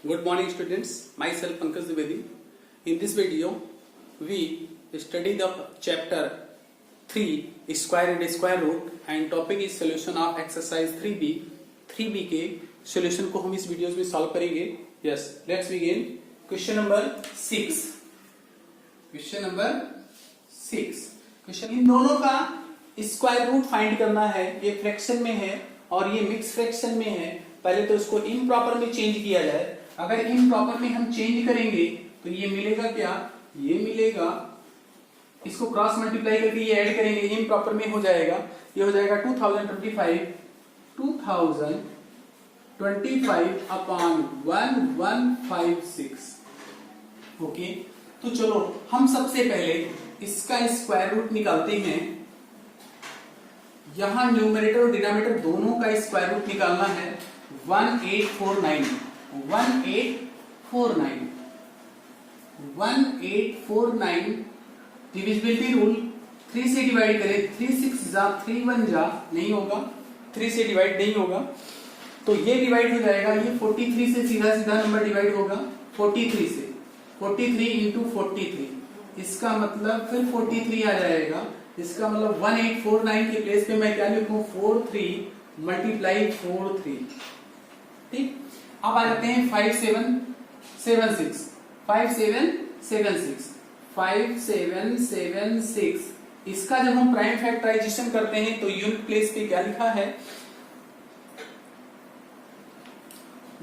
Good morning students, myself Pankaj Dwivedi. In this video, we study the chapter 3 square and square root and topic is solution of exercise 3B. 3B के solution को हम इस videos में solve करेंगे. Yes, let's begin. Question number 6. Question number 6. Question इन दोनों का square root find करना है. ये फ्रैक्शन में है और ये मिक्स फ्रैक्शन में है. पहले तो इसको इम्प्रॉपर में चेंज किया जाए. अगर इम्प्रॉपर में हम चेंज करेंगे तो ये मिलेगा क्या, ये मिलेगा, इसको क्रॉस मल्टीप्लाई करके ये ऐड करेंगे, इम्प्रॉपर में हो जाएगा, ये हो जाएगा 2025 अपॉन 1156. ओके, तो चलो हम सबसे पहले इसका स्क्वायर रूट निकालते हैं. यहां न्यूमरेटर और डिनोमिनेटर दोनों का स्क्वायर रूट निकालना है. 1849 डिविजिबिलिटी रूल 3 से डिवाइड करें. 3 6 जा 3 1 जा नहीं होगा, 3 से डिवाइड नहीं होगा तो ये डिवाइड हो जाएगा. ये 43 से सीधा सीधा नंबर डिवाइड होगा 43 से. 43 इंटू 43, इसका मतलब फिर 43 आ जाएगा. इसका मतलब 1849 के प्लेस पे मैं क्या लिखूं, 43 मल्टीप्लाई 43. ठीक, अब आ जाते हैं 5776. इसका जब हम प्राइम फैक्टराइजेशन करते हैं तो यूनिट प्लेस पे क्या लिखा है,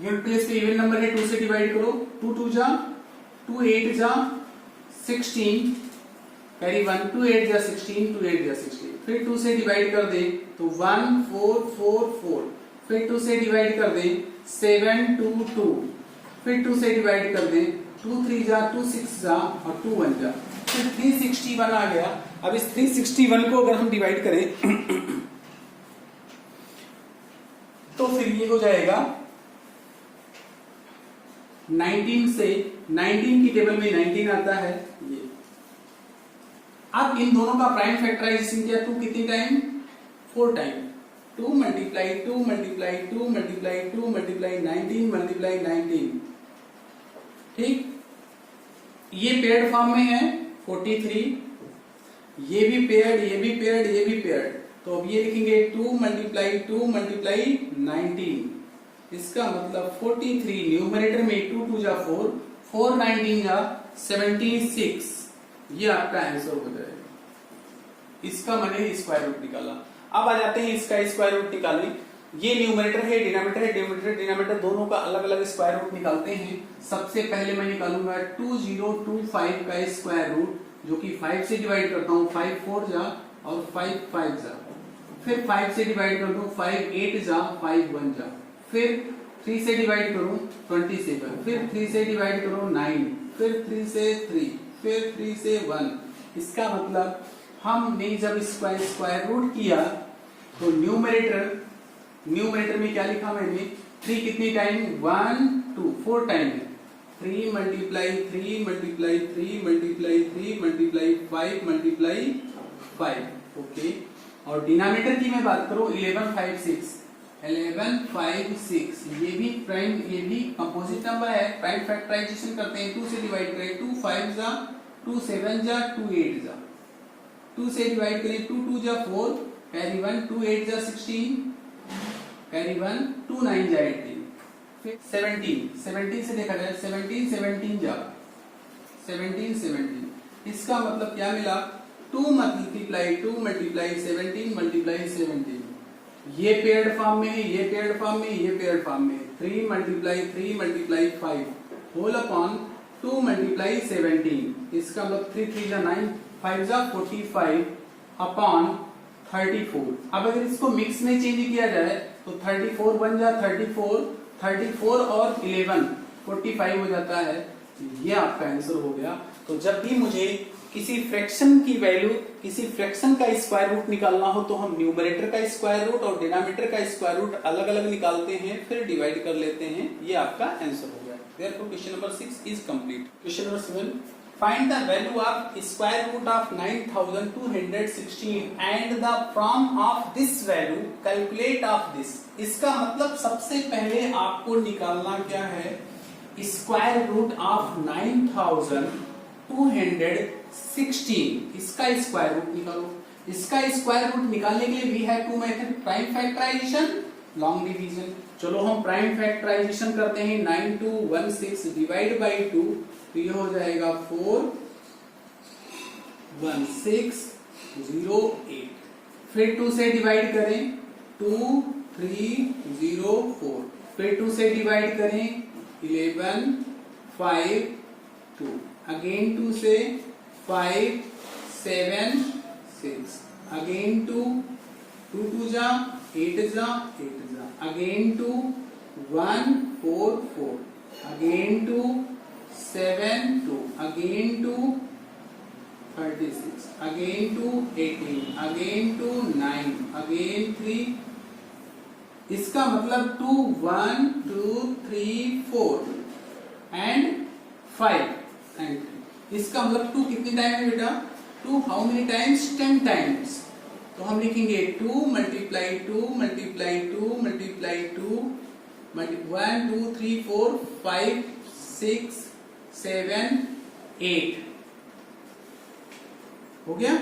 यूनिट प्लेस पे इवन नंबर है, 2 से डिवाइड करो. 2 2 जा 2 8 जा 16 कैरी 1, 2 8 जा 16, 2 8 जा 16. फिर 2 से डिवाइड कर दे तो 1 4 4 4. फिर 2 से डिवाइड कर दे 7 2 2. फिर 2 से डिवाइड कर दे 2 3 जा 2 6 जा और 2 1 जा. फिर 361 आ गया. अब इस 361 को अगर हम डिवाइड करें तो फिर ये हो जाएगा 19 से. 19 की टेबल में 19 आता है ये. अब इन दोनों का प्राइम फैक्टराइजेशन किया 2 कितनी time, 4 time. 2 multiply 2 multiply 2 multiply 2 multiply 19 multiply 19. ठीक, ये पेयर्ड फॉर्म में है 43. ये भी पेयर्ड, ये भी पेयर्ड, ये भी पेयर्ड. तो अब ये लिखेंगे 2 मल्टीप्लाई 2 मल्टीप्लाई 19. इसका मतलब 43 न्यूमरेटर में 2 2 जा 4 4 19 जा 76. ये आपका आंसर हो जाएगा. इसका मैंने स्क्वायर रूट निकाला. अब आ जाते हैं इसका स्क्वायर रूट निकालने. ये न्यूमरेटर है, डिनोमिनेटर है, डिनोमिनेटर दोनों का अलग अलग स्क्वायर रूट निकालते हैं. सबसे पहले मैं निकालूंगा 2025 का स्क्वायर रूट, जो कि 5 से डिवाइड करता हूं 5 4 जा और 5 5 जा. फिर 5 से डिवाइड कर दूं 5 8 जा 5 1 जा. फिर 3 से डिवाइड करूं 27. फिर 3 से डिवाइड करूं 9. फिर 3 से 3, फिर 3 से 1. इसका मतलब हमने जब स्क्वायर रूट किया तो न्यूमरेटर में क्या लिखा मैंने, 3 कितनी टाइम, 1 2 4 टाइम है. 3 multiply 3 multiply 3 multiply 3 multiply 5 multiply 5. Okay, और डिनोमिनेटर की मैं बात करूं 1156. ये भी प्राइम, ये भी कंपोजिट नंबर है. प्राइम फैक्टराइजेशन करते हैं 2 से डिवाइड करें 2 5 जा 2 7 जा 2 8 जा. 2 से डिवाइड करें 2 2 जा 4 कैरी 1 2 8 जा 16 कैरी 1 2 9 जा 18. फिर 17 से देखा जाए 17 जा 17. इसका मतलब क्या मिला, 2 मल्टीप्लाई 2 मल्टीप्लाई 17 मल्टीप्लाई 17. ये पेयर्ड फॉर्म में है, ये पेयर्ड फॉर्म में, ये पेयर्ड फॉर्म में. 3 multiply 3 multiply 5 whole upon 2 multiply 17. इसका मतलब 3 3 जा 9 5 जा 45 अपॉन 34. अब अगर इसको मिक्स में चेंज किया जाए तो 34 बन जा 34 और 11 45 हो जाता है. ये आपका आंसर हो गया. तो जब भी मुझे किसी फ्रैक्शन की वैल्यू, किसी फ्रैक्शन का स्क्वायर रूट निकालना हो तो हम न्यूमरेटर का स्क्वायर रूट और डिनोमिनेटर का स्क्वायर रूट अलग अलग निकालते हैं, फिर डिवाइड कर लेते हैं. ये आपका आंसर हो गया. Therefore, question number 6 is complete. Question number 7. Find the value of square root of 9216 and the from of this value calculate of this. इसका मतलब सबसे पहले आपको निकालना क्या है, स्क्वायर रूट ऑफ 9216, इसका स्क्वायर रूट निकालो। इसका स्क्वायर रूट निकालने के लिए we have two method, prime factorization, long division. चलो हम प्राइम फैक्टराइजेशन करते हैं। 9216 डिवाइड बाई 2, तो ये हो जाएगा 41608। फिर 2 से डिवाइड करें, 2304। फिर 2 से डिवाइड करें, 1152। अगेन 2 से 576। अगेन 2 2 जा 8 जा 8 जा। Again 2 144। Again 2 72। Again 2 36। Again 2 18। Again 2 9। Again 3। इसका मतलब 2 1 2 3 4 एंड 5 एंड 3। इसका मतलब 2 कितने टाइम है बेटा? 2 हाउ मेनी टाइम्स? 10 टाइम्स। तो हम लिखेंगे 2 मल्टीप्लाई 2 मल्टीप्लाई 2 मल्टीप्लाई 2 1 2 3 4 5 6 7 8 हो गया।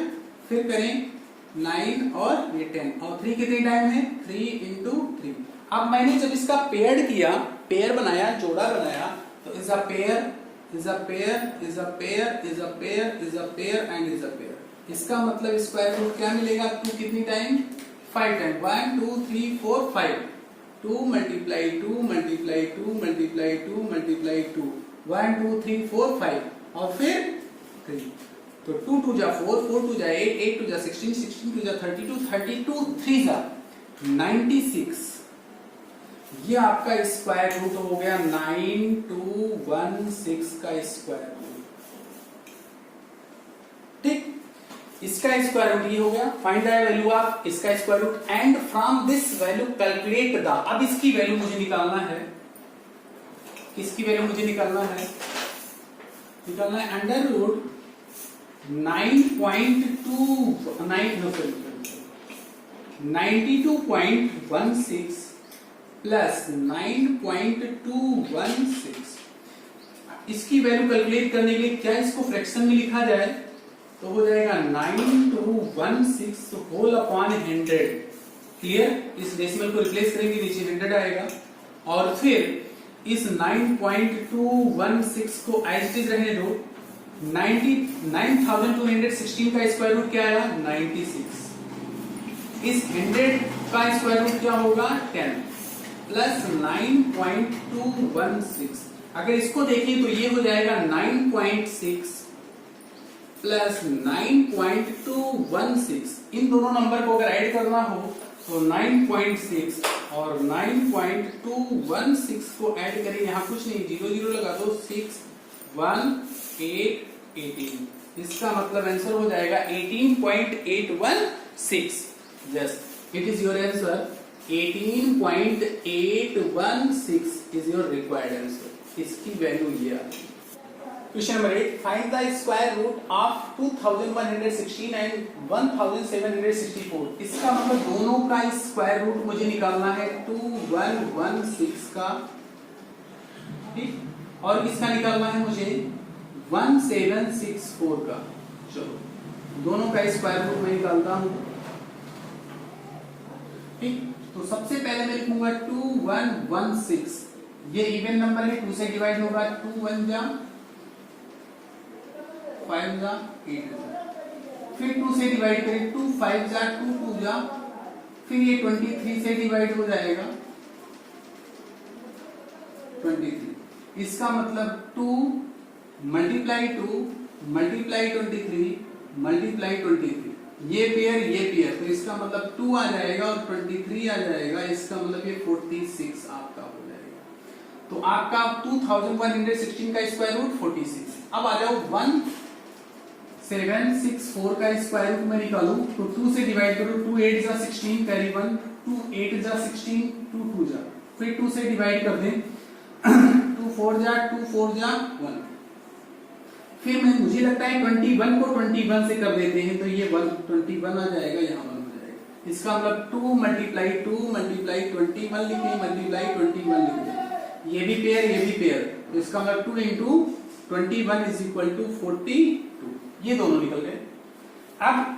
फिर करें 9 और ये 10 और 3 कितने टाइम है? 3 इंटू 3। अब मैंने जब इसका पेयर किया, पेयर बनाया, जोड़ा बनाया, तो is a pair is a pair is a pair is a pair is a pair and is a pair. इसका मतलब स्क्वायर रूट क्या मिलेगा? 2 कितनी time? 5 time. 1 2 3 4 5। 2 multiply 2 multiply 2 multiply 2 multiply 2 1 2 3 4 5 और फिर 3। तो 2 2 जा 4 4 2 जा 8 8 2 जा 16 16 2 जा 32 32 3 जा 96। ये आपका स्क्वायर रूट हो गया 9216 का स्क्वायर रूट। ठीक, इसका स्क्वायर रूट ये हो गया। फाइंड द वैल्यू ऑफ इसका square root and from this value calculate the. अब इसकी वैल्यू मुझे निकालना है। किसकी वैल्यू मुझे निकालना है? Under root 92.16 plus 9.216। इसकी वैल्यू कैलकुलेट करने के लिए क्या इसको फ्रैक्शन में लिखा जाए? तो हो जाएगा 9216 होल अपॉन 100। क्लियर? इस डेसिमल को रिप्लेस करेंगे, नीचे 100 आएगा। और फिर इस 9.216 को एज इट इज रहने दो। 9216 का स्क्वायर रूट क्या आया? 96। इस 100 का स्क्वायर रूट क्या होगा? 10 प्लस 9.216। अगर इसको देखें तो ये हो जाएगा 9.6 प्लस 9.216। इन दोनों नंबर को अगर ऐड करना हो तो 9.6 और 9.216 को ऐड करें, यहां कुछ नहीं, 0 0 लगा दो, 6 1 8 18। इसका मतलब आंसर हो जाएगा 18.816। Yes, it is your answer. 18.816 is your required answer. इसकी वैल्यू ये आ गई। Question number 8, find the square root of 2116 and 1764। इसका मतलब दोनों का स्क्वायर रूट मुझे निकालना है 2116 का, ठीक, और इसका निकालना है मुझे 1764 का। चलो दोनों का स्क्वायर रूट मैं निकालता हूं। ठीक, तो सबसे पहले मैं लिखूंगा 2116। ये इवन नंबर है, 2 से डिवाइड होगा, 2 1 जा 5 जा 8 जा। फिर 2 से डिवाइड करें, 2 5 जा 2 2 जा। फिर ये 23 से डिवाइड हो जाएगा, 23। इसका मतलब 2 मल्टीप्लाई 2 मल्टीप्लाई 23 मल्टीप्लाई 23। ये पेयर तो इसका मतलब 2 आ जाएगा और 23 आ जाएगा। इसका मतलब ये 46 आपका हो जाएगा। तो आपका 2116 का स्क्वायर रूट 46। अब आ जाओ 1764 का स्क्वायर रूट मैं निकालूं तो 2 से डिवाइड करो, 2 8 जा 16 कैरी 1, 2 8 जा 16, 2 2 जा। फिर 2 से डिवाइड कर दें, 2 4 जा 2 4 जा 1। फिर मुझे लगता है 21 को 21 से कर देते हैं, तो ये 121 आ जाएगा, यहाँ 1 हो जाएगा। इसका मतलब 2 मल्टीप्लाई 2 मल्टीप्लाई 21 लिखें, मल्टीप्लाई 21 लिखें। ये भी पेयर ये भी पेयर, तो इसका मतलब 2 इंटू 21 इज इक्वल टू 42, ये दोनों निकल गए। अब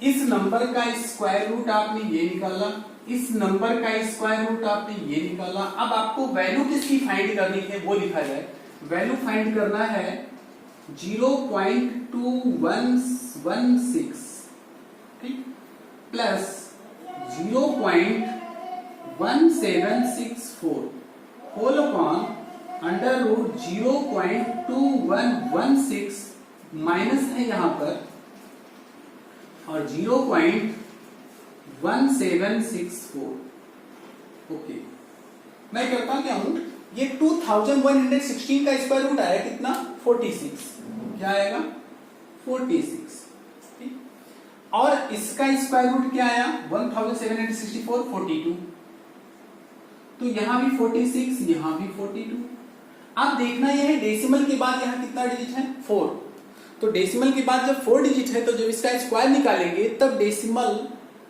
इस नंबर का स्क्वायर रूट आपने ये निकाला, इस नंबर का स्क्वायर रूट आपने ये निकाला। अब आपको वैल्यू किसकी फाइंड करनी है वो लिखा जाए। वैल्यू फाइंड करना है 0.2116, ठीक, plus 0.1764 whole upon under root 0.2116 minus है यहां पर और 0.1764। ओके, मैं करता क्या हूं, ये 2116 का स्क्वायर रूट आया कितना 46, क्या आएगा 46, ठीक, और इसका स्क्वायर रूट क्या आया 1764 42, तो यहां भी 46 यहां भी 42। अब देखना यह है डेसिमल के बाद यहां कितना डिजिट है 4, तो डेसिमल के बाद जब 4 डिजिट है तो जब इसका स्क्वायर निकालेंगे तब डेसिमल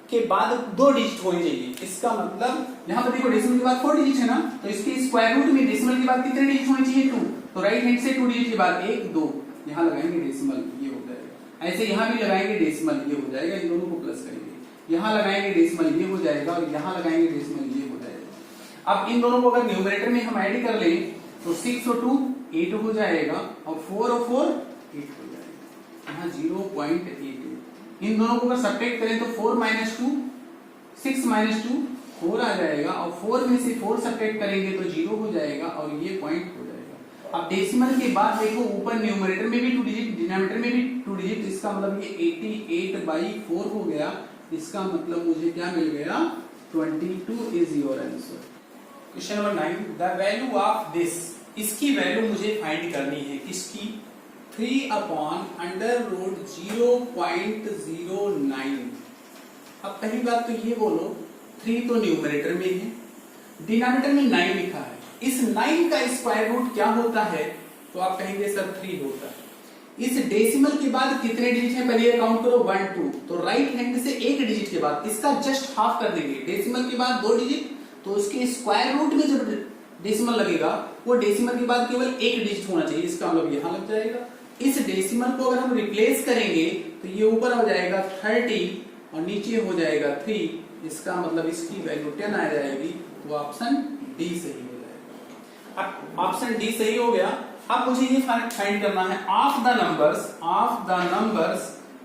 के बाद 2 डिजिट होने चाहिए। इसका मतलब यहां पर देखो डेसिमल के बाद 4 डिजिट है ना, तो इसके स्क्वायर रूट में डेसिमल के बाद कितने डिजिट होने चाहिए 2, तो राइट हैंड से 2 डिजिट के बाद 1 2 यहां लगाएंगे डेसिमल, ये हो जाएगा। ऐसे यहां भी लगाएंगे डेसिमल, ये हो जाएगा, इन दोनों को प्लस करेंगे, यहां लगाएंगे डेसिमल, ये हो जाएगा, और यहां लगाएंगे डेसिमल, ये हो जाएगा। अब इन दोनों को अगर न्यूमरेटर में हम ऐड कर लें तो 6 और 2 8 हो जाएगा, और 4 और 4 8 हो जाएगा, यहाँ 0.88। इन दोनों को अगर सब्ट्रैक्ट करें तो 4 - 2 6 - 2 4 आ जाएगा, और 4 में से 4 सब्ट्रैक्ट करेंगे तो 0 हो जाएगा, और ये पॉइंट हो जाएगा। अब डेसिमल के बाद देखो ऊपर न्यूमरेटर में भी 2 डिजिट, डिनोमिनेटर में भी 2 डिजिट, इसका मतलब ये 88/4 हो गया। इसका मतलब मुझे क्या मिल गया 22 is your answer. Question number 9, the value of this, इसकी वैल्यू मुझे फाइंड करनी है, किसकी 3/√0.09। अब पहली बात तो ये बोलो 3 तो न्यूमरेटर में है, डिनोमिनेटर में 9 लिखा है, इस 9 का स्क्वायर रूट क्या होता है, तो आप कहेंगे सर 3 होता है। इस डेसिमल के बाद कितने डिजिट हैं पहले काउंट करो 1 2, तो राइट हैंड से एक डिजिट के बाद इसका जस्ट हाफ कर देंगे, डेसिमल के बाद 2 डिजिट, तो उसके स्क्वायर रूट में जो डेसिमल लगेगा वो डेसिमल के बाद केवल एक डिजिट होना चाहिए, इसका मतलब यहां लग जाएगा। इस डेसिमल को अगर हम रिप्लेस करेंगे तो ये ऊपर हो जाएगा 30 और नीचे हो जाएगा 3, इसका मतलब इसकी वैल्यू 10 आ जाएगी, तो ऑप्शन डी सही हो जाएगा। अब ऑप्शन डी सही हो गया। अब मुझे ये फाइंड करना है ऑफ द नंबर्स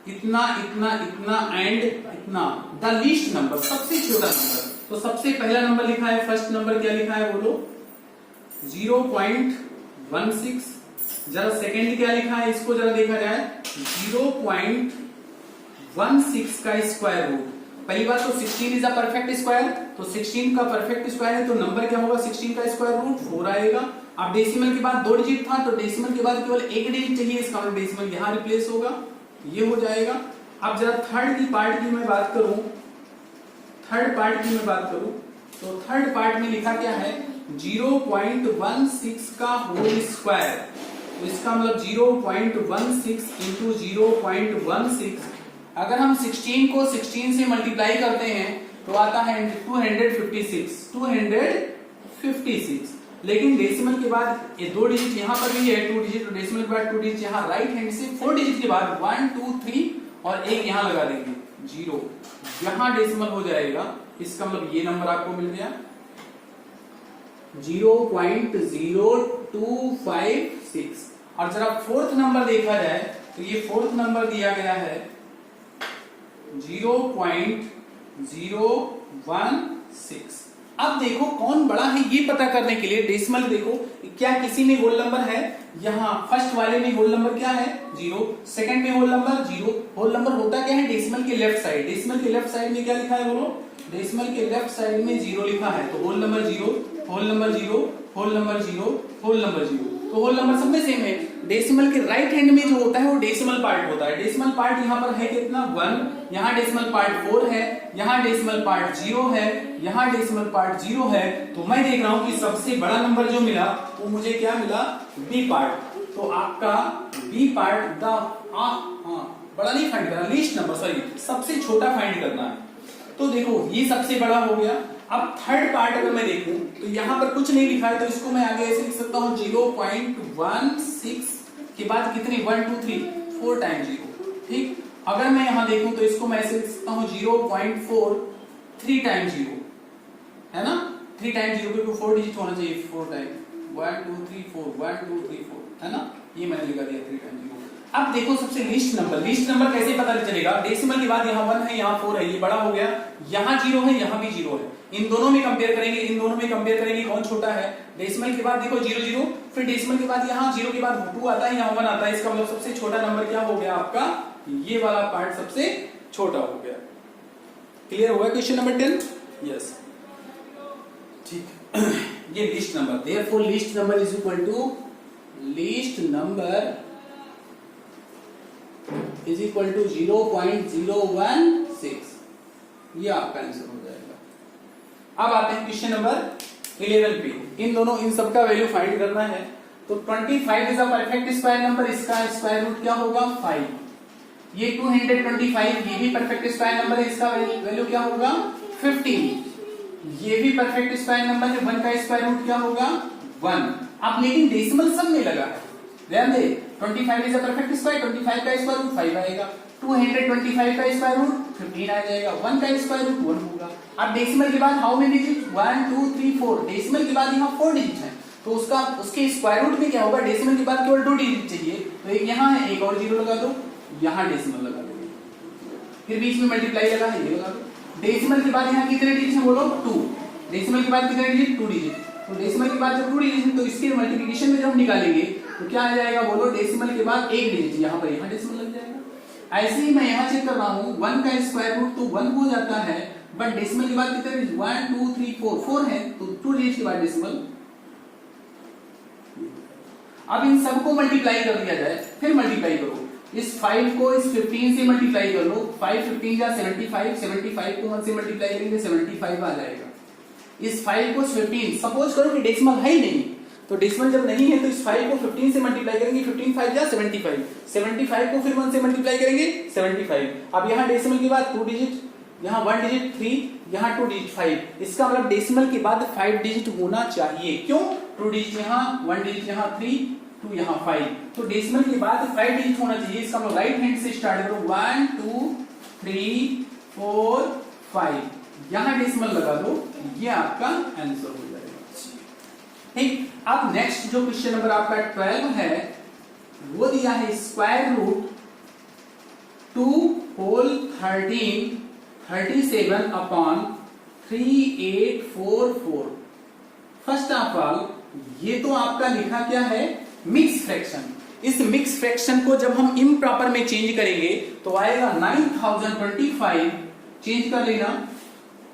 इतना इतना इतना एंड इतना, द लीस्ट नंबर सबसे छोटा नंबर। तो सबसे पहला नंबर लिखा है, फर्स्ट नंबर क्या लिखा है बोलो 0.16, जरा सेकेंड क्या लिखा है इसको जरा देखा जाए 0.16 का स्क्वायर रूट। पहली बात तो 16 इज अ परफेक्ट स्क्वायर, तो 16 का परफेक्ट स्क्वायर है तो नंबर क्या होगा 16 का स्क्वायर रूट 4 आएगा। अब डेसिमल के बाद 2 डिजिट था तो डेसिमल के बाद केवल एक डिजिट चाहिए, इसका मतलब डेसिमल यहां रिप्लेस होगा, ये हो जाएगा। अब जरा थर्ड पार्ट की मैं बात करूं तो थर्ड पार्ट में लिखा क्या है 0.16 का होल स्क्वायर, तो इसका मतलब 0.16 इंटू 0.16, अगर हम 16 को 16 से मल्टीप्लाई करते हैं तो आता है 256, लेकिन डेसिमल के बाद ये 2 डिजिट यहां पर भी है 2 डिजिट, तो डेसिमल के बाद 2 डिजिट यहां राइट हैंड से 4 डिजिट के बाद 1 2 3 और एक यहां लगा देंगे 0, यहां डेसिमल हो जाएगा, इसका मतलब ये नंबर आपको मिल गया 0.0256। और जरा फोर्थ नंबर देखा जाए तो ये फोर्थ नंबर दिया गया है 0.016। अब देखो कौन बड़ा है ये पता करने के लिए डेसिमल देखो क्या किसी में होल नंबर है, यहाँ फर्स्ट वाले में होल नंबर क्या है 0, सेकंड में होल नंबर 0। होल नंबर होता क्या है डेसिमल के लेफ्ट साइड, डेसिमल के लेफ्ट साइड में क्या लिखा है बोलो, डेसिमल के लेफ्ट साइड में 0 लिखा है, तो whole number 0, whole number 0, whole number 0, whole number 0, तो होल नंबर सब में सेम है। डेसिमल के राइट हैंड में जो होता है वो डेसिमल पार्ट होता है, डेसिमल पार्ट यहाँ पर है कितना 1, यहाँ डेसिमल पार्ट 4 है, यहाँ डेसिमल पार्ट 0 है, यहाँ डेसिमल पार्ट 0 है, तो मैं देख रहा हूं कि सबसे बड़ा नंबर जो मिला वो मुझे क्या मिला बी पार्ट, तो आपका बी पार्ट बड़ा नहीं फाइंड करना, लीस्ट नंबर सॉरी सबसे छोटा फाइंड करना है। तो देखो ये सबसे बड़ा हो गया, अब थर्ड पार्ट अगर मैं देखूं तो यहां पर कुछ नहीं लिखा है, तो इसको मैं आगे ऐसे लिख सकता हूं 0.16 के बाद कितने 1 2 3 4 टाइम 0। ठीक, अगर मैं यहां देखूं तो इसको मैं ऐसे लिख सकता हूं 0.43 टाइम 0, है ना। 3 टाइम 0 पे 4 डिजिट होना चाहिए, 4 टाइम 1 2 3 4 1 2 3 4, है ना। ये मैंने लिखा दिया 3 टाइम 0। अब देखो सबसे लीस्ट नंबर कैसे पता चलेगा। डेसिमल के बाद यहाँ 1 है, यहाँ 4 है, ये बड़ा हो गया, यहाँ 0 है, यहाँ भी 0 है। इन दोनों में कंपेयर करेंगे, कौन छोटा है। डेसिमल के बाद देखो 0 0, फिर डेसिमल के बाद यहाँ 0 के बाद 2 आता है, यहाँ 1 आता है। इसका मतलब सबसे छोटा नंबर क्या हो गया आपका, ये वाला पार्ट सबसे छोटा हो गया। क्लियर हो गया क्वेश्चन नंबर 10? यस, ठीक। ये least number, therefore least number is equal to least number is equal to 0.016। ये आपका आंसर हो जाएगा। अब आते हैं क्वेश्चन नंबर 11 पे। इन सब का वैल्यू फाइंड करना है। तो 25 is a perfect square number, इसका स्क्वायर रूट क्या होगा 5। ये 225 ये भी परफेक्ट स्क्वायर नंबर है, इसका वैल्यू क्या होगा 15। ये भी परफेक्ट स्क्वायर नंबर है, 1 का स्क्वायर रूट क्या होगा 1। अब लेकिन डेसिमल सब में लगा है, ध्यान दे। 25 इज अ परफेक्ट स्क्वायर, 25 का स्क्वायर रूट 5 आएगा, 225 का स्क्वायर रूट 15 आ जाएगा, 1 का स्क्वायर रूट 1 होगा। अब डेसिमल के बाद हाउ मेनी डिजिट 1 2 3 4, डेसिमल के बाद यहाँ 4 डिजिट है, तो उसके स्क्वायर रूट में क्या होगा, डेसिमल के बाद केवल 2 डिजिट चाहिए, तो एक यहाँ है, एक और 0 लगा दो, यहाँ डेसिमल लगा दो, फिर बीच में मल्टीप्लाई लगा है, ये लगा दो। डेसिमल के बाद यहाँ कितने डिजिट है बोलो 2, डेसिमल के बाद कितने डिजिट 2 डिजिट, तो डेसिमल के बाद जब 2 डिजिट तो इसके मल्टीप्लिकेशन में जब हम निकालेंगे तो क्या आ जाएगा बोलो, डेसिमल के बाद 1 डिजिट, यहाँ पर यहाँ डेसिमल लग जाएगा। ऐसे ही मैं यहाँ चेक कर रहा हूँ, 1 का स्क्वायर रूट तो 1 हो जाता है, बट डेसिमल के बाद कितने डिजिट 1 2 3 4 है, तो 2 डिजिट के बाद डेसिमल। अब इन सबको मल्टीप्लाई कर दिया जाए, फिर मल्टीप्लाई करो, इस 5 को इस 15 से मल्टीप्लाई कर लो, 5 15 या 75, 75 को 1 से मल्टीप्लाई करेंगे 75 आ जाएगा। इस 5 को 15, सपोज करो कि डेसिमल है ही नहीं, तो डेसिमल जब नहीं है तो इस 5 को 15 से मल्टीप्लाई करेंगे, 15 5 या 75, 75 को फिर 1 से मल्टीप्लाई करेंगे 75। अब यहाँ डेसिमल के बाद 2 डिजिट, यहाँ 1 डिजिट 3, यहाँ 2 डिजिट 5, इसका मतलब डेसिमल के बाद 5 डिजिट होना चाहिए। क्यों? 2 डिजिट यहाँ, 1 डिजिट यहाँ 3, 2 यहाँ 5, तो डेसिमल के बाद 5 डिजिट होना चाहिए। इसका मतलब राइट हैंड से स्टार्ट करो, 1 2 3 4 5, यहाँ डेसिमल लगा दो, ये आपका आंसर हो जाएगा। ठीक, अब नेक्स्ट जो क्वेश्चन नंबर आपका 12 है, वो दिया है square root 2 whole 13 37 upon 3844। First of all ये तो आपका लिखा क्या है मिक्स फ्रैक्शन। इस मिक्स फ्रैक्शन को जब हम इम्प्रॉपर में चेंज करेंगे तो आएगा 9025, चेंज कर लेना,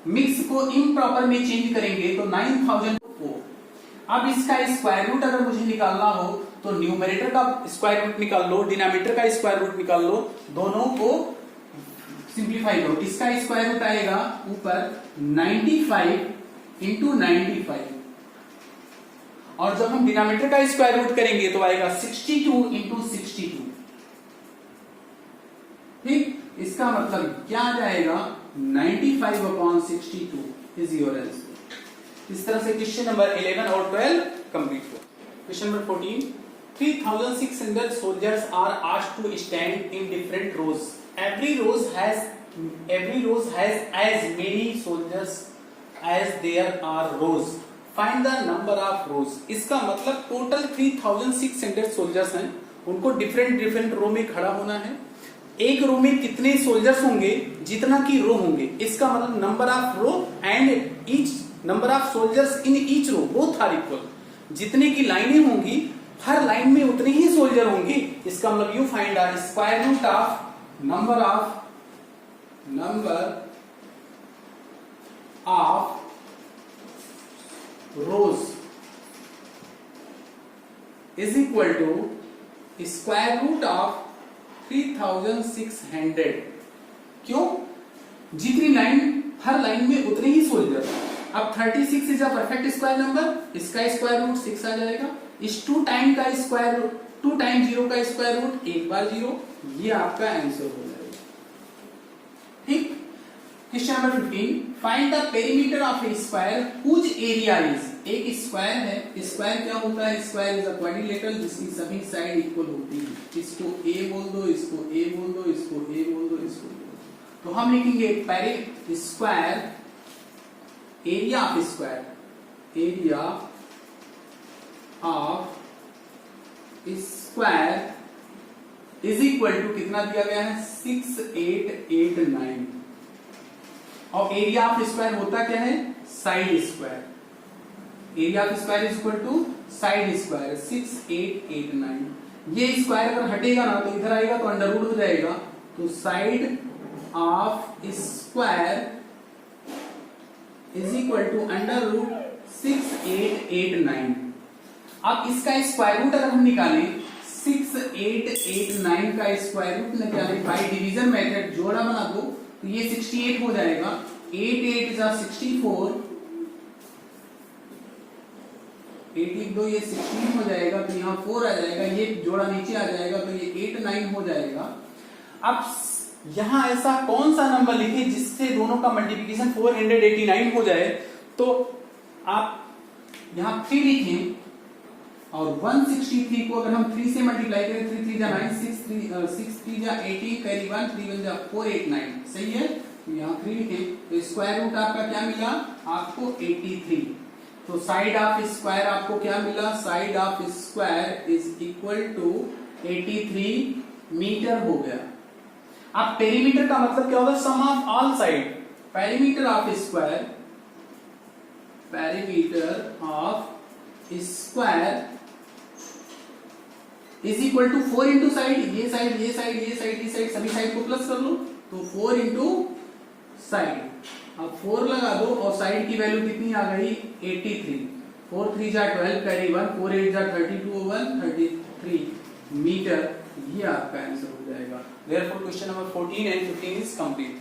मिक्स को इम्प्रॉपर में चेंज करेंगे तो 9004। अब इसका स्क्वायर रूट अगर मुझे निकालना हो तो न्यूमरेटर का स्क्वायर रूट निकाल लो, डिनोमिनेटर का स्क्वायर रूट निकाल लो, दोनों को सिंप्लीफाई करो। इसका स्क्वायर रूट आएगा ऊपर 95 इंटू 95, और जब हम डिनोमिनेटर का स्क्वायर रूट करेंगे तो आएगा 62 इंटू 62। ठीक, इसका मतलब क्या आ जाएगा 95/62 इज योर आंसर। इस तरह से क्वेश्चन नंबर 11 और 12 कंप्लीट हुआ। Question number 14, 3600 soldiers are asked to stand in different rows. Every row has as many soldiers as there are rows. Find the number of rows. इसका मतलब total 3600 soldiers हैं, उनको different रो में खड़ा होना है। एक रो में कितने सोल्जर्स होंगे, जितना की रो होंगे, इसका मतलब number of row and each number of soldiers in each row both are equal. जितने की लाइनें होंगी हर लाइन में उतने ही सोल्जर होंगे। इसका मतलब you find are square root of number of rows is equal to square root of 3600। क्यों? जितनी लाइन, हर लाइन में उतने ही सोल्जर। अब 36 is a perfect square number, इसका स्क्वायर रूट 6 आ जाएगा। इस 2 टाइम का स्क्वायर रूट, 2 टाइम 0 का स्क्वायर रूट, एक बार 0, ये आपका आंसर हो जाएगा। ठीक, question number 15, find the perimeter of a square whose area is, एक स्क्वायर है, स्क्वायर क्या होता है, स्क्वायर इज अ क्वाड्रिलेटरल जिसकी सभी साइड इक्वल होती है, इसको ए बोल दो, इसको ए बोल दो, इसको ए बोल दो, इसको ए बोल दो। तो हम लिखेंगे square, area of square, area of square is equal to कितना दिया गया है 6889, और एरिया ऑफ स्क्वायर होता क्या है side square, area of square is equal to side square 6889। ये स्क्वायर अगर हटेगा ना तो इधर आएगा तो अंडर रूट हो जाएगा, तो side of square is equal to under root 6889। अब इसका स्क्वायर रूट अगर हम निकालें 6889 का स्क्वायर रूट निकालें बाय डिवीजन मेथड, जोड़ा बना दो तो ये 68 हो जाएगा, 8 8 जा 64, 8 1 2 ये 16 हो जाएगा, तो यहाँ 4 आ जाएगा, ये जोड़ा नीचे आ जाएगा तो ये 8 9 हो जाएगा। अब यहां ऐसा कौन सा नंबर लिखे जिससे दोनों का मल्टीप्लिकेशन 489 हो जाए, तो आप यहां 3 लिखें और 163 को अगर हम 3 से मल्टीप्लाई करें, 3 3 जा 9, 6 3 जा 18, कैरी 1, 3 1 जा 489, सही है। तो यहाँ 3 लिखें तो स्क्वायर रूट आपका क्या मिला आपको 83। तो साइड ऑफ स्क्वायर आपको क्या मिला, side of square is equal to 83 metre हो गया। अब पेरीमीटर का मतलब क्या होगा, sum of all side, perimeter of square, perimeter of square is equal to 4 into side, ये साइड ये साइड ये साइड ये साइड सभी साइड को प्लस कर लो, तो 4 इंटू साइड, अब 4 लगा दो और साइड की वैल्यू कितनी आ गई 83, 4 3 जा 12 कैरी 1, 4 8 जा 32 1 33 मीटर, ये आपका आंसर हो जाएगा। Therefore question number 14 and 15 is complete.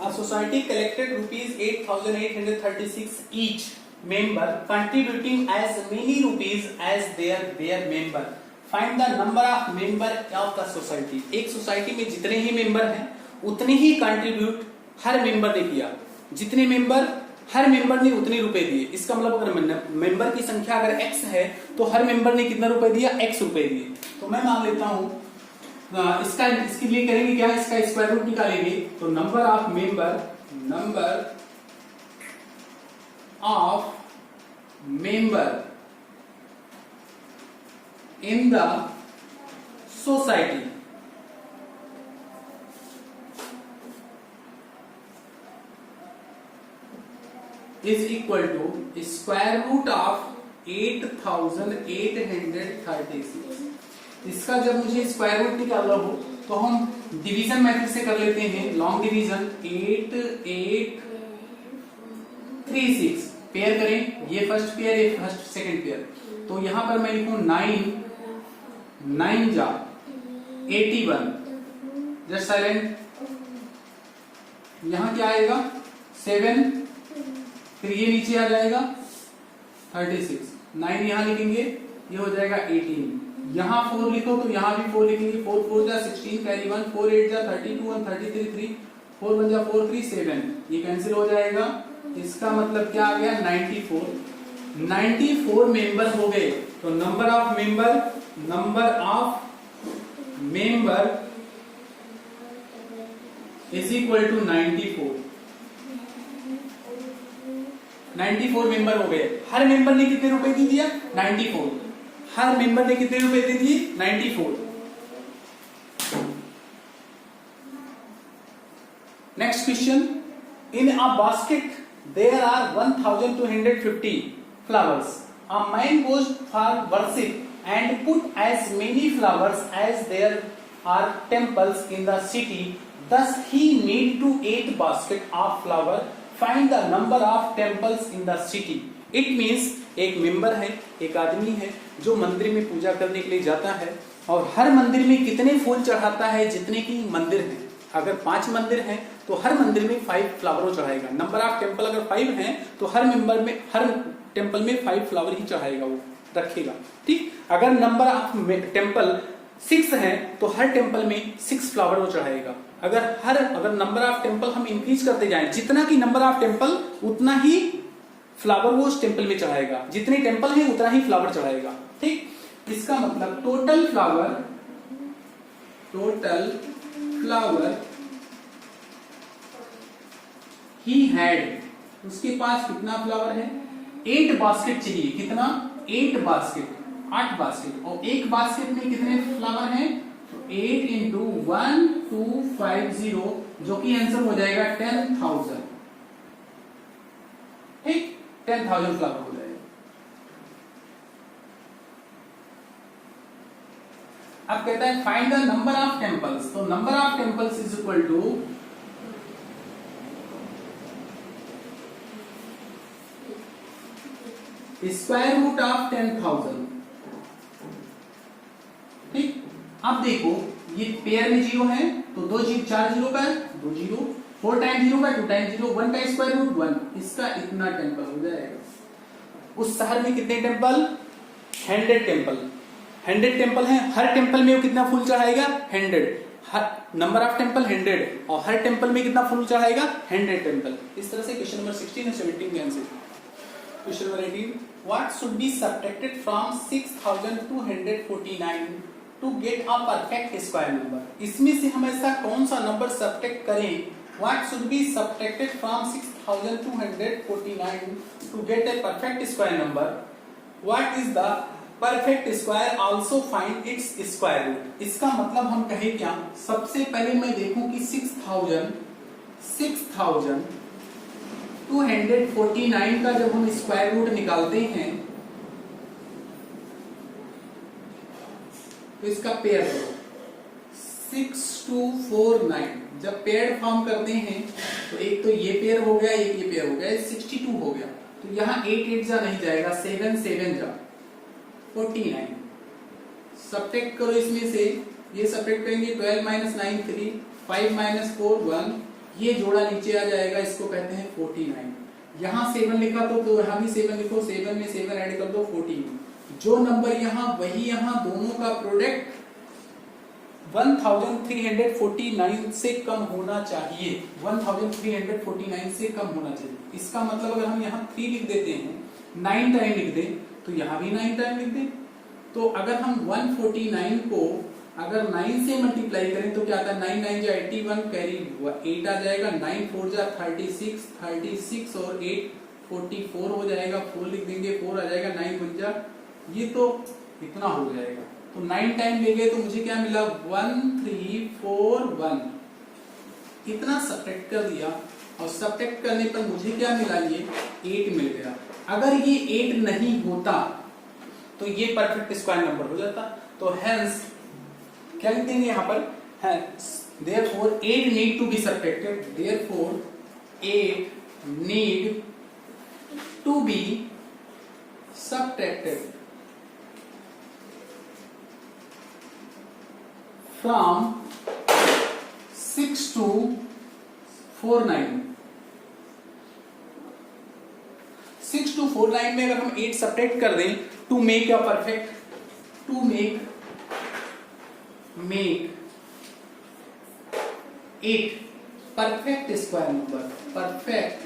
A society collected rupees 8,836 each member contributing as many rupees as their member. Find the number of member of the society. एक society में जितने ही member हैं उतने ही contribute हर member ने किया, जितने member हर member ने उतने रुपए दिए। इसका मतलब अगर मेंबर की संख्या अगर x है तो हर मेंबर ने कितना रुपए दिया, x रुपए दिए। तो मैं मान लेता हूं इसके लिए करेंगे क्या, इसका स्क्वायर रूट निकालेंगे, तो number of member in the society is equal to square root of 8,836। इसका जब मुझे स्क्वायर रूट निकालना हो तो हम डिवीजन मेथड से कर लेते हैं, लॉन्ग डिवीजन 8 8 3 6 पेयर करें, ये फर्स्ट पेयर ये फर्स्ट सेकंड पेयर, तो यहां पर मैं लिखूं 9 जा 81, जस्ट साइलेंट, यहां क्या आएगा 7, फिर ये नीचे आ जाएगा 36, 9 यहां लिखेंगे ये हो जाएगा 18, यहां 4 लिखो तो यहां भी 4 लिखेंगे, 4 4 जा 16 कैरी 1, 4 8 जा 32 1 33 3, 4 1 जा 4 3 7, ये कैंसिल हो जाएगा। इसका मतलब क्या आ गया 94 मेंबर हो गए। तो number of member is equal to 94 member हो गए। हर मेंबर ने कितने रुपए दे दिया 94, हर मेंबर ने कितने रुपए दे दिए 94। Next question, in a basket there are 1250 flowers. A man goes for worship and put as many flowers as there are temples in the city. Thus he need to 8 basket of flower. Find the number of temples in the city. It means एक member है, एक आदमी है जो मंदिर में पूजा करने के लिए जाता है और हर मंदिर में कितने फूल चढ़ाता है जितने की मंदिर है। अगर 5 मंदिर हैं तो हर मंदिर में 5 फ्लावर चढ़ाएगा। नंबर ऑफ टेम्पल अगर 5 हैं तो हर टेम्पल में 5 फ्लावर ही चढ़ाएगा, वो रखेगा। ठीक, अगर नंबर ऑफ टेम्पल 6 हैं तो हर टेम्पल में 6 फ्लावर वो चढ़ाएगा। अगर नंबर ऑफ टेम्पल हम इंक्रीज करते जाएं, जितना की नंबर ऑफ टेम्पल उतना ही फ्लावर वो उस टेम्पल में चढ़ाएगा, जितने टेम्पल है उतना ही फ्लावर चढ़ाएगा। ठीक, इसका मतलब टोटल फ्लावर ही हैड, उसके पास कितना फ्लावर है, 8 बास्केट चाहिए। कितना? 8 बास्केट, 8 बास्केट। और एक बास्केट में कितने फ्लावर हैं? तो 8 इंटू 1250, जो कि आंसर हो जाएगा 10,000। ठीक, 10,000 फ्लावर हो जाएगा। अब कहता है find the number of temples. तो number of temples is equal to square root of 10,000। ठीक, अब देखो ये पेयर में 0 है तो 2 जीरो, 4 जीरो का 2 जीरो, 4 टाइम 0 का 2 टाइम 0, 1 का स्क्वायर रूट 1, इसका इतना टेम्पल हो जाएगा। उस शहर में कितने टेम्पल? 100 टेम्पल। 100 टेम्पल है, हर टेम्पल में वो कितना फूल चढ़ाएगा? 100। हर नंबर ऑफ टेम्पल 100 और हर टेम्पल में कितना फूल चढ़ाएगा? 100 टेम्पल। इस तरह से क्वेश्चन नंबर 16 और 17 के answer. Question number 18, what should be subtracted from 6249 to get a perfect square number? इसमें से हम ऐसा कौन सा नंबर सब्ट्रैक्ट करें? What should be subtracted from 6249 to get a perfect square number? What is the perfect square? Also find its square root. इसका मतलब हम कहें क्या? सबसे पहले मैं देखूं कि 6249 का जब हम स्क्वायर रूट निकालते हैं तो इसका पेयर करो। 6249 जब पेयर फॉर्म करते हैं तो एक तो ये पेयर हो गया, एक ये पेयर हो गया, 62 हो गया। तो यहाँ 8 8 जा नहीं जाएगा, 7 7 जा 49। सब्ट्रैक्ट करो इसमें से, ये सब्ट्रैक्ट करेंगे 12 माइनस 9 3, 5 माइनस 4 1, ये जोड़ा नीचे आ जाएगा, इसको कहते हैं 49। यहाँ 7 लिखा तो यहाँ भी 7 लिखो, 7 में 7 ऐड कर दो 14। जो नंबर यहाँ वही यहाँ, दोनों का प्रोडक्ट 1349 से कम होना चाहिए। 1349 से कम होना चाहिए। इसका मतलब अगर हम यहाँ 3 लिख देते हैं, 9 टाइम लिख दें तो यहाँ भी 9 टाइम लिख दें। तो अगर हम 149 को अगर 9 से मल्टीप्लाई करें तो क्या आता है? 9 9 जा 81, कैरी 8 आ जाएगा, 9 4 जा 36, 36 और 8 44 हो जाएगा, 4 लिख देंगे 4 आ जाएगा, 9 1 जा, ये तो इतना हो जाएगा। तो 9 टाइम ले गए तो मुझे क्या मिला? 1341। इतना सब्ट्रैक्ट कर दिया और सब्ट्रैक्ट करने पर मुझे क्या मिला? ये 8 मिल गया। अगर ये 8 नहीं होता तो ये परफेक्ट स्क्वायर नंबर हो जाता। तो हेंस क्या लिख देंगे यहाँ पर? therefore 8 need to be subtracted, therefore 8 need to be subtracted from 6249। 6249 में अगर हम 8 सब्ट्रैक्ट कर दें to make a perfect, to make 8 perfect square number, perfect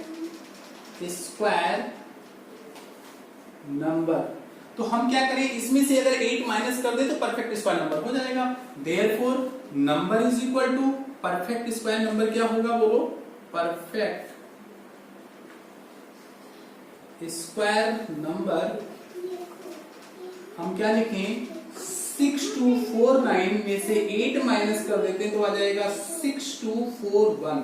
square number. तो हम क्या करें? इसमें से अगर 8 माइनस कर दे तो परफेक्ट स्क्वायर नंबर हो जाएगा। Therefore number is equal to perfect square number क्या होगा? बोलो, परफेक्ट स्क्वायर नंबर हम क्या लिखें? 6249 में से 8 माइनस कर देते हैं तो आ जाएगा 6241।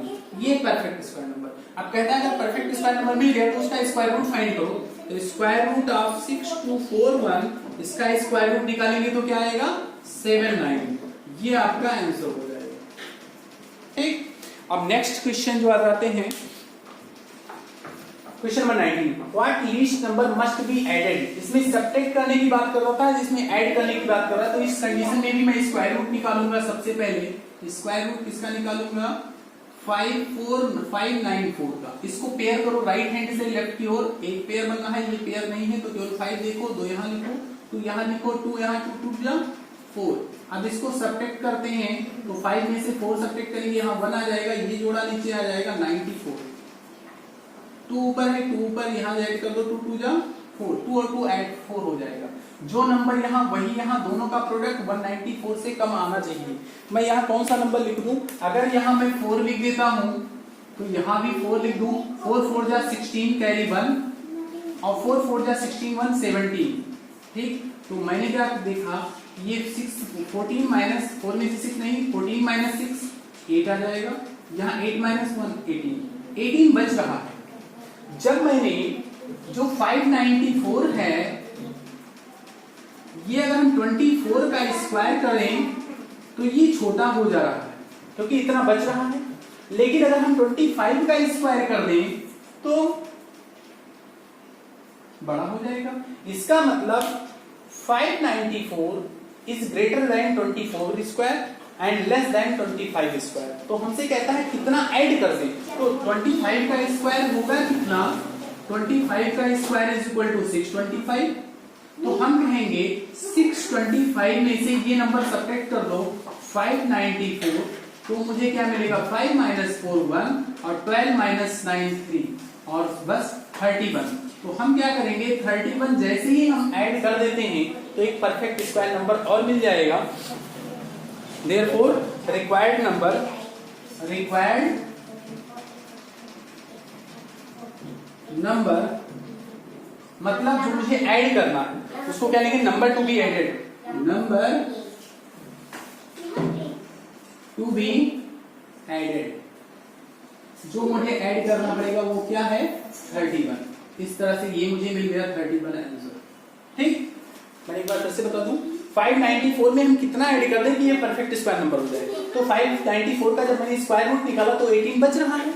ये परफेक्ट स्क्वायर नंबर। अब कहता है अगर परफेक्ट स्क्वायर नंबर मिल गया तो उसका स्क्वायर रूट फाइंड करो। तो स्क्वायर रूट ऑफ 6241, इसका स्क्वायर रूट निकालेंगे तो क्या आएगा? 79। ये आपका आंसर हो जाएगा। ठीक, अब नेक्स्ट क्वेश्चन जो आ जाते हैं, question number 19, what least number must be added. इसमें सब्ट्रैक्ट करने की बात कर रहा था, इसमें ऐड करने की बात कर रहा है। तो इस कंडीशन में भी मैं स्क्वायर रूट निकालूंगा। सबसे पहले स्क्वायर रूट किसका निकालूंगा? 594 का। इसको पेयर करो राइट हैंड से लेफ्ट की ओर, एक पेयर बनना है, ये पेयर नहीं है तो केवल 5 देखो, 2 यहाँ लिखो, 2 यहाँ लिखो, 2 यहाँ 2 2 जा 4। अब इसको सब्ट्रैक्ट करते हैं तो 5 में से 4 सब्ट्रैक्ट करेंगे, यहाँ 1 आ जाएगा, ये जोड़ा नीचे आ जाएगा 94। 2 ऊपर है, 2 ऊपर यहाँ ऐड कर दो, 2 2 जा 4, 2 और 2 ऐड 4 हो जाएगा। जो नंबर यहाँ वही यहाँ दोनों का प्रोडक्ट 194 से कम आना चाहिए। मैं यहाँ कौन सा नंबर लिख दूं? अगर यहाँ मैं 4 लिख देता हूँ तो यहाँ भी 4 लिख दूं, 4 4 जा 16 कैरी 1 और 4 4 जा 16 1 17। ठीक, तो मैंने क्या देखा, ये 6 14 माइनस 4 में से 6 नहीं, 14 माइनस 6 8 आ जाएगा, यहाँ 8 माइनस 1 18 बच रहा है। जब मैंने जो 594 है ये अगर हम 24 का स्क्वायर करें तो ये छोटा हो जा रहा है क्योंकि इतना बच रहा है, लेकिन अगर हम 25 का स्क्वायर कर दें तो बड़ा हो जाएगा। इसका मतलब 594 is greater than 24 square and less than 25 square. तो हमसे कहता है कितना ऐड कर दें, तो 25 का स्क्वायर होगा कितना, 25 का स्क्वायर इज इक्वल टू 625। तो हम कहेंगे 625 में से ये नंबर सब्ट्रैक्ट कर दो 594, तो मुझे क्या मिलेगा 5 माइनस 4 1 और 12 माइनस 9 3 और बस 31। तो हम क्या करेंगे 31 जैसे ही हम ऐड कर देते हैं तो एक परफेक्ट स्क्वायर नंबर और मिल जाएगा। देयरफॉर रिक्वायर्ड नंबर मतलब जो मुझे ऐड करना है उसको क्या लिखेंगे, number to be added, number to be added, जो मुझे ऐड करना पड़ेगा वो क्या है 31। इस तरह से ये मुझे मिल गया 31 आंसर। ठीक, मैं एक बार फिर से बता दूं, 594 में हम कितना ऐड कर दें कि ये परफेक्ट स्क्वायर नंबर हो जाए। तो 594 का जब मैंने स्क्वायर रूट निकाला तो 18 बच रहा है,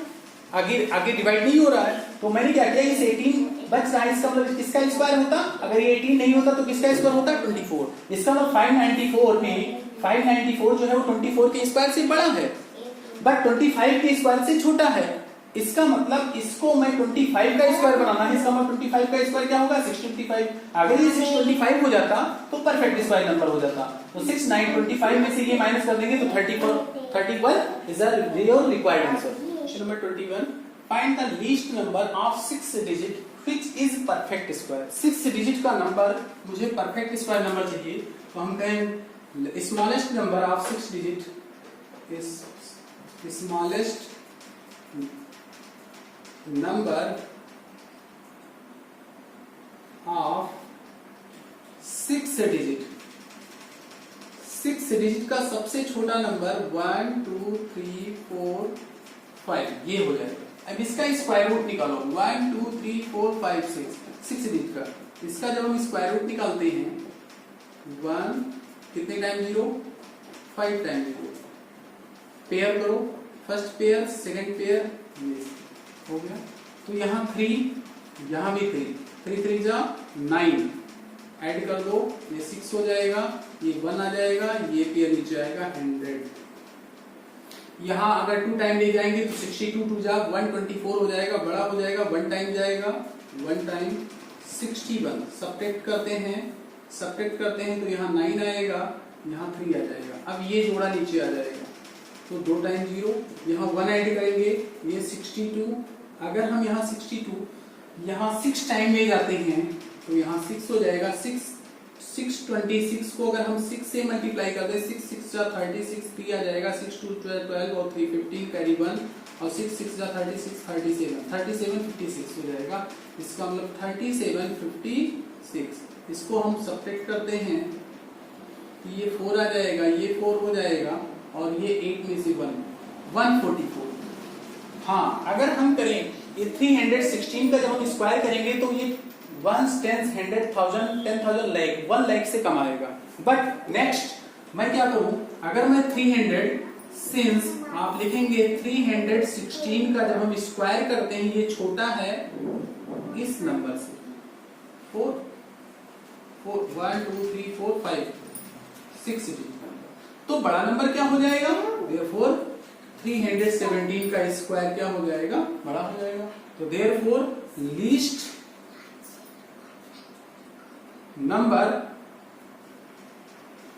आगे डिवाइड नहीं हो रहा है, तो मैंने क्या किया, इस 18 बच रहा है, इसका मतलब किसका स्क्वायर होता, अगर ये 18 नहीं होता तो किसका स्क्वायर होता 24। इसका मतलब 594 में 594 जो है वो 24 के स्क्वायर से बड़ा है बट 25 के स्क्वायर से छोटा है। इसका मतलब इसको मैं 25 का स्क्वायर बनाना है, इसका मतलब 25 का स्क्वायर क्या होगा 625। अगर ये 625 हो जाता तो परफेक्ट स्क्वायर नंबर हो जाता। तो 6 9 25 में से ये माइनस कर देंगे तो 31 is your required answer. Question number 21, find the least number of 6 digit which is perfect square. 6 digit का नंबर मुझे परफेक्ट स्क्वायर नंबर चाहिए, तो हम कहें smallest number of 6 digit is smallest number of 6 digit। 6 digit का सबसे छोटा number 1 2 3 4 5 ये हो जाएगा। अब इसका स्क्वायर रूट निकालो 1 2 3 4 5 6 डिजिट का। इसका जब हम स्क्वायर रूट निकालते हैं 1 कितने टाइम 0 5 टाइम 0, पेयर करो, फर्स्ट पेयर सेकंड पेयर हो गया। तो यहाँ 3 यहाँ भी 3 3 जा 9 ऐड कर दो, ये 6 हो जाएगा, ये 1 आ जाएगा, ये पेयर नीचे आएगा 100। यहाँ अगर 2 टाइम ले जाएंगे तो 62 2 जा 124 हो जाएगा, बड़ा हो जाएगा, 1 टाइम जाएगा 1 टाइम 61। सब्ट्रैक्ट करते हैं तो यहाँ 9 आएगा, यहाँ 3 आ जाएगा। अब ये जोड़ा नीचे आ जाएगा तो 2 टाइम 0, यहाँ 1 ऐड करेंगे, ये 62। अगर हम यहाँ 62 यहाँ 6 टाइम ले जाते हैं तो यहाँ 6 हो जाएगा। 626 को अगर हम 6 से मल्टीप्लाई कर दें 6 6 जा 36 3 आ जाएगा, 6 2 12 और 3 15 कैरी 1 और 6 6 जा 36 37 56 हो जाएगा। इसका मतलब 37 56। इसको हम सब्ट्रैक्ट करते हैं तो ये 4 आ जाएगा, ये 4 हो जाएगा और ये 8 में से 144। हाँ, अगर हम करें ये 316 का जब हम स्क्वायर करेंगे तो ये 1 10 100 1000 10,000 लाख 1 लाख से कम आएगा। बट नेक्स्ट मैं क्या करूं, अगर मैं 300 सिंस आप लिखेंगे 316 का जब हम स्क्वायर करते हैं ये छोटा है इस नंबर से 4 1 2 3 4 5 6 तो बड़ा नंबर क्या हो जाएगा, देयरफॉर 317 का स्क्वायर क्या हो जाएगा, बड़ा हो जाएगा। तो देयरफॉर लीस्ट नंबर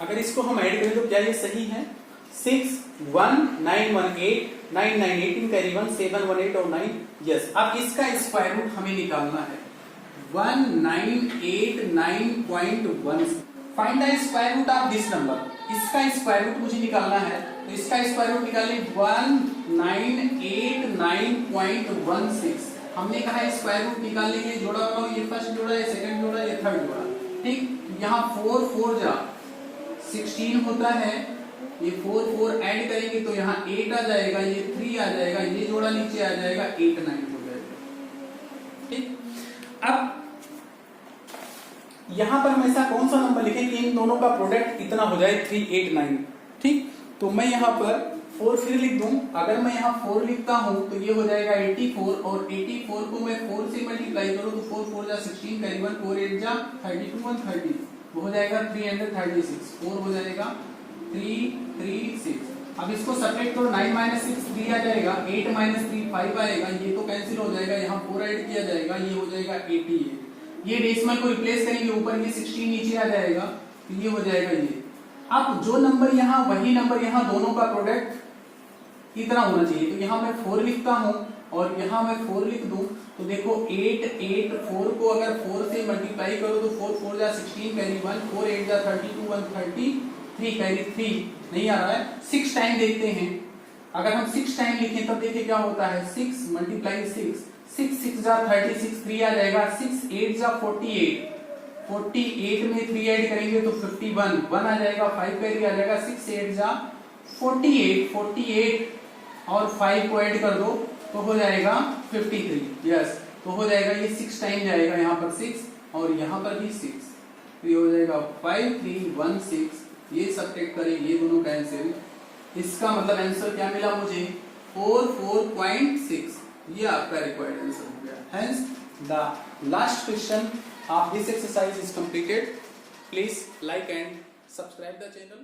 अगर इसको हम ऐड करें तो क्या ये सही है? 6 1 9 1 8 9 9 18 कैरी 1 7 1 8 और 9। यस, अब इसका स्क्वायर रूट हमें निकालना है 1989.1। Find the square root of this number. इसका स्क्वायर रूट मुझे निकालना है, तो इसका स्क्वायर रूट निकालने 1989.16। हमने कहा स्क्वायर रूट निकालने के लिए जोड़ा बनाओ, ये फर्स्ट जोड़ा, ये सेकंड जोड़ा, ये थर्ड जोड़ा। ठीक, यहाँ 4 4 जा 16 होता है, ये 4 4 ऐड करेंगे तो यहाँ 8 आ जाएगा, ये 3 आ जाएगा, ये जोड़ा नीचे आ जाएगा, 8 9 हो जाएगा। ठीक, अब यहां पर हम ऐसा कौन सा नंबर लिखें कि इन दोनों का प्रोडक्ट इतना हो जाए 389। ठीक, तो मैं यहां पर 4 फिर लिख दूं। अगर मैं यहां 4 लिखता हूं तो ये हो जाएगा 84, और 84 को मैं 4 से मल्टीप्लाई करूं तो 4 4 जा 16 कैरी 1 4 8 जा 32 1 30, वो हो जाएगा 336। 4 हो जाएगा 336। अब इसको सब्ट्रैक्ट करो, 9 - 6 3 आ जाएगा, 8 - 3 5 आएगा, ये तो कैंसिल हो जाएगा, यहाँ 4 ऐड किया जाएगा, ये हो जाएगा 80। ये डेसिमल को रिप्लेस करेंगे, ऊपर ये 16 नीचे आ जाएगा, तो ये हो जाएगा ये। अब जो नंबर यहाँ, वही नंबर यहाँ, दोनों का प्रोडक्ट इतना होना चाहिए। तो यहाँ मैं 4 लिखता हूँ और यहाँ मैं 4 लिख दूं, तो देखो 8 8 4 को अगर 4 से मल्टीप्लाई करो तो 4 4 जा 16 कैरी 1 4 8 जा 32 1 33 कैरी 3 नहीं आ रहा है। 6 टाइम देखते हैं, अगर हम 6 टाइम लिखें तब देखिए क्या होता है। 6 मल्टीप्लाई 6 6 6 जा 36 3 आ जाएगा, 6 8 जा 48 48 में 3 ऐड करेंगे तो 51 1 आ जाएगा, 5 कैरी आ जाएगा, 6 8 जा 48 48 और 5 को ऐड कर दो तो हो जाएगा 53। यस, तो हो जाएगा ये 6 टाइम जाएगा, यहाँ पर 6 और यहाँ पर भी 6, तो ये हो जाएगा 5316। ये सब्ट्रैक्ट करें, ये दोनों कैंसिल, इसका मतलब आंसर क्या मिला मुझे 44.6। ये आपका रिक्वायर्ड आंसर हो गया। Hence the last question of this exercise is completed. Please like and subscribe the channel.